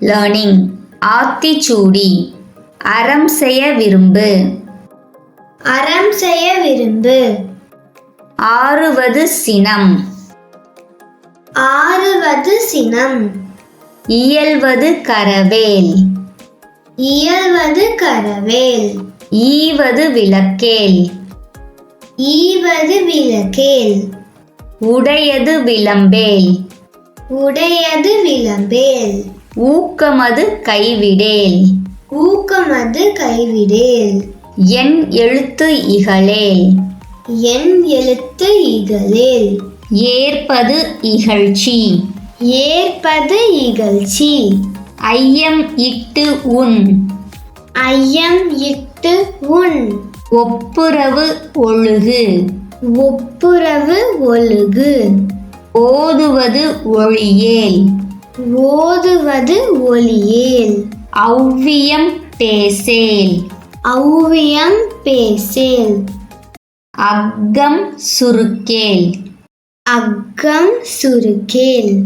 Learning. Aathichoodi. அறம் செய்ய விரும்பு. அறம் செய்ய விரும்பு. ஆறுவது சினம். ஆறுவது சினம். இயல்வது கரவேல். இயல்வது கரவேல். ஈவது விளக்கேல். ஈவது விளக்கேல். உடையது விளம்பேல். உடையது விளம்பேல். ஊக்கமது கைவிடேல். ஊக்கமது கைவிடேல். என் எழுத்து இகழேல். என் எழுத்து இகழேல். ஏற்பது இகழ்ச்சி. ஏற்பது இகழ்ச்சி. ஐயம் இட்டு உண். ஐயம் இட்டு உண். ஒப்புரவு ஒழுகு. ஒப்புரவு ஒழுகு. ஓதுவது ஒழியேல். ஓதுவது ஒழியேல். ஔவியம் பேசேல். ஔவியம் பேசேல். அக்கம் சுருக்கேல். அக்கம் சுருக்கேல்.